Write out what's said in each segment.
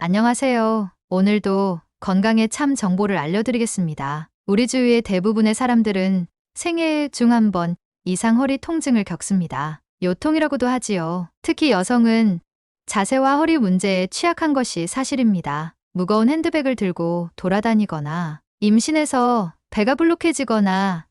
안녕하세요. 오늘도 건강에 참 정보를 알려드리겠습니다. 우리 주위의 대부분의 사람들은 생애 중 한 번 이상 허리 통증을 겪습니다. 요통이라고도 하지요. 특히 여성은 자세와 허리 문제에 취약한 것이 사실입니다. 무거운 핸드백을 들고 돌아다니거나 임신해서 배가 불룩해지거나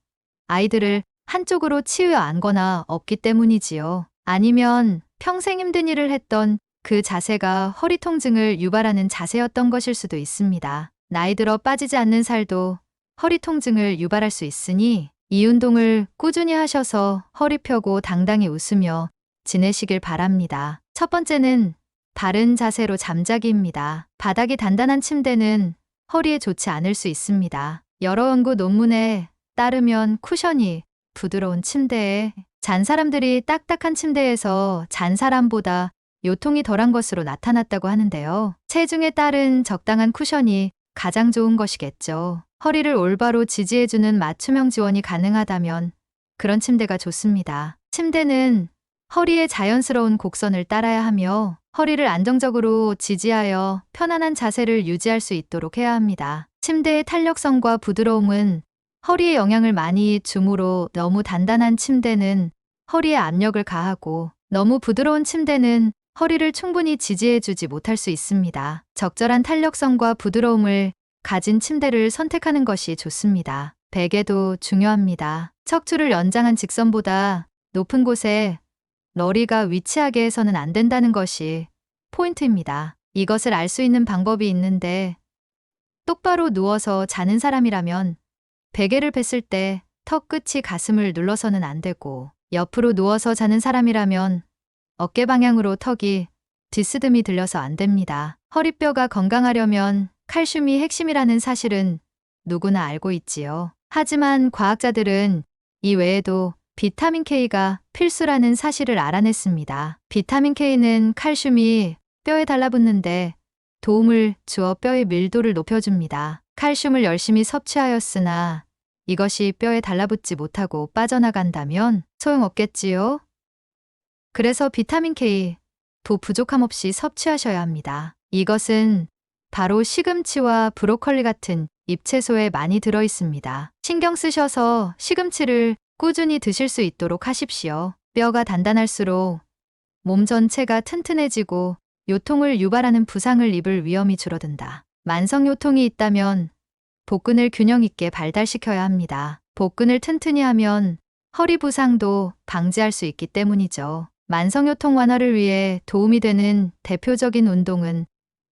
아이들을 한쪽으로 치여 앉거나 없기 때문이지요. 아니면 평생 힘든 일을 했던 그 자세가 허리 통증을 유발하는 자세였던 것일 수도 있습니다. 나이 들어 빠지지 않는 살도 허리 통증을 유발할 수 있으니 이 운동을 꾸준히 하셔서 허리 펴고 당당히 웃으며 지내시길 바랍니다. 첫 번째는 바른 자세로 잠자기입니다. 바닥이 단단한 침대는 허리에 좋지 않을 수 있습니다. 여러 연구 논문에 따르면 쿠션이 부드러운 침대에 잔 사람들이 딱딱한 침대에서 잔 사람보다 요통이 덜한 것으로 나타났다고 하는데요. 체중에 따른 적당한 쿠션이 가장 좋은 것이겠죠. 허리를 올바로 지지해주는 맞춤형 지원이 가능하다면 그런 침대가 좋습니다. 침대는 허리의 자연스러운 곡선을 따라야 하며 허리를 안정적으로 지지하여 편안한 자세를 유지할 수 있도록 해야 합니다. 침대의 탄력성과 부드러움은 허리에 영향을 많이 주므로 너무 단단한 침대는 허리에 압력을 가하고 너무 부드러운 침대는 허리를 충분히 지지해주지 못할 수 있습니다. 적절한 탄력성과 부드러움을 가진 침대를 선택하는 것이 좋습니다. 베개도 중요합니다. 척추를 연장한 직선보다 높은 곳에 러리가 위치하게 해서는 안 된다는 것이 포인트입니다. 이것을 알 수 있는 방법이 있는데 똑바로 누워서 자는 사람이라면 베개를 뺐을 때 턱 끝이 가슴을 눌러서는 안 되고 옆으로 누워서 자는 사람이라면 어깨 방향으로 턱이 뒷스듬이 들려서 안 됩니다. 허리뼈가 건강하려면 칼슘이 핵심이라는 사실은 누구나 알고 있지요. 하지만 과학자들은 이 외에도 비타민 K가 필수라는 사실을 알아냈습니다. 비타민 K는 칼슘이 뼈에 달라붙는데 도움을 주어 뼈의 밀도를 높여줍니다. 칼슘을 열심히 섭취하였으나 이것이 뼈에 달라붙지 못하고 빠져나간다면 소용없겠지요? 그래서 비타민 K, 부족함 없이 섭취하셔야 합니다. 이것은 바로 시금치와 브로콜리 같은 잎채소에 많이 들어 있습니다. 신경 쓰셔서 시금치를 꾸준히 드실 수 있도록 하십시오. 뼈가 단단할수록 몸 전체가 튼튼해지고 요통을 유발하는 부상을 입을 위험이 줄어든다. 만성 요통이 있다면 복근을 균형 있게 발달시켜야 합니다. 복근을 튼튼히 하면 허리 부상도 방지할 수 있기 때문이죠. 만성요통 완화를 위해 도움이 되는 대표적인 운동은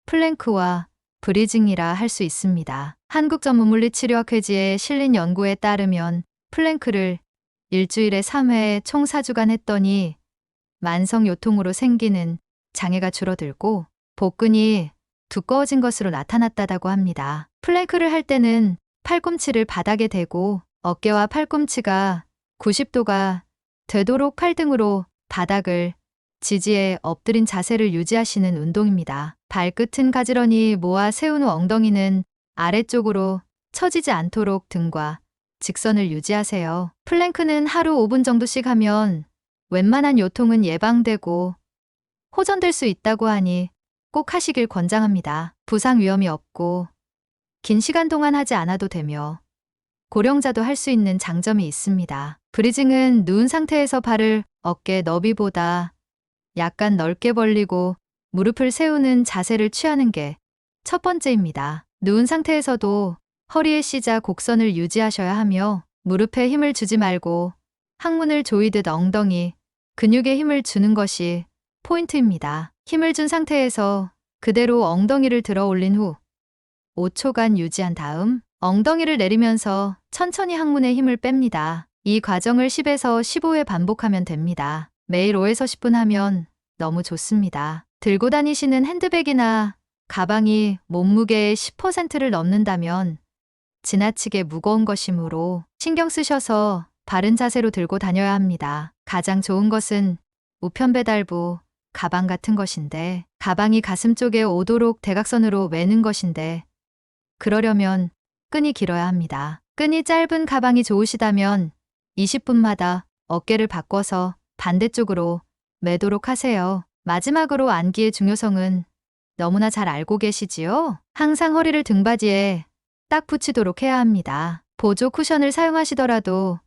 플랭크와 브리징이라 할 수 있습니다. 한국전문물리치료학회지에 실린 연구에 따르면 플랭크를 일주일에 3회 총 4주간 했더니 만성요통으로 생기는 장애가 줄어들고 복근이 두꺼워진 것으로 나타났다고 합니다. 플랭크를 할 때는 팔꿈치를 바닥에 대고 어깨와 팔꿈치가 90도가 되도록 팔등으로 바닥을 지지해 엎드린 자세를 유지하시는 운동입니다. 발끝은 가지런히 모아 세운 후 엉덩이는 아래쪽으로 처지지 않도록 등과 직선을 유지하세요. 플랭크는 하루 5분 정도씩 하면 웬만한 요통은 예방되고 호전될 수 있다고 하니 꼭 하시길 권장합니다. 부상 위험이 없고 긴 시간 동안 하지 않아도 되며 고령자도 할 수 있는 장점이 있습니다. 브리징은 누운 상태에서 발을 어깨 너비보다 약간 넓게 벌리고 무릎을 세우는 자세를 취하는 게 첫 번째입니다. 누운 상태에서도 허리의 C자 곡선을 유지하셔야 하며 무릎에 힘을 주지 말고 항문을 조이듯 엉덩이 근육에 힘을 주는 것이 포인트입니다. 힘을 준 상태에서 그대로 엉덩이를 들어 올린 후 5초간 유지한 다음 엉덩이를 내리면서 천천히 항문에 힘을 뺍니다. 이 과정을 10에서 15회 반복하면 됩니다. 매일 5에서 10분 하면 너무 좋습니다. 들고 다니시는 핸드백이나 가방이 몸무게의 10%를 넘는다면 지나치게 무거운 것이므로 신경 쓰셔서 바른 자세로 들고 다녀야 합니다. 가장 좋은 것은 우편 배달부 가방 같은 것인데 가방이 가슴 쪽에 오도록 대각선으로 매는 것인데 그러려면 끈이 길어야 합니다. 끈이 짧은 가방이 좋으시다면 20분마다 어깨를 바꿔서 반대쪽으로 매도록 하세요. 마지막으로 안기의 중요성은 너무나 잘 알고 계시지요? 항상 허리를 등받이에 딱 붙이도록 해야 합니다. 보조 쿠션을 사용하시더라도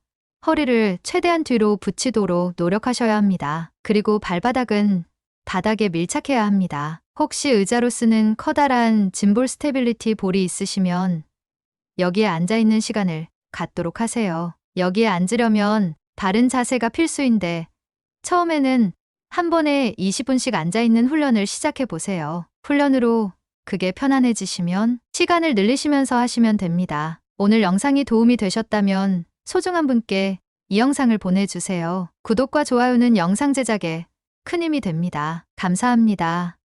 허리를 최대한 뒤로 붙이도록 노력하셔야 합니다. 그리고 발바닥은 바닥에 밀착해야 합니다. 혹시 의자로 쓰는 커다란 짐볼 스테빌리티 볼이 있으시면 여기에 앉아있는 시간을 갖도록 하세요. 여기에 앉으려면 바른 자세가 필수인데 처음에는 한 번에 20분씩 앉아있는 훈련을 시작해 보세요. 훈련으로 그게 편안해지시면 시간을 늘리시면서 하시면 됩니다. 오늘 영상이 도움이 되셨다면 소중한 분께 이 영상을 보내주세요. 구독과 좋아요는 영상 제작에 큰 힘이 됩니다. 감사합니다.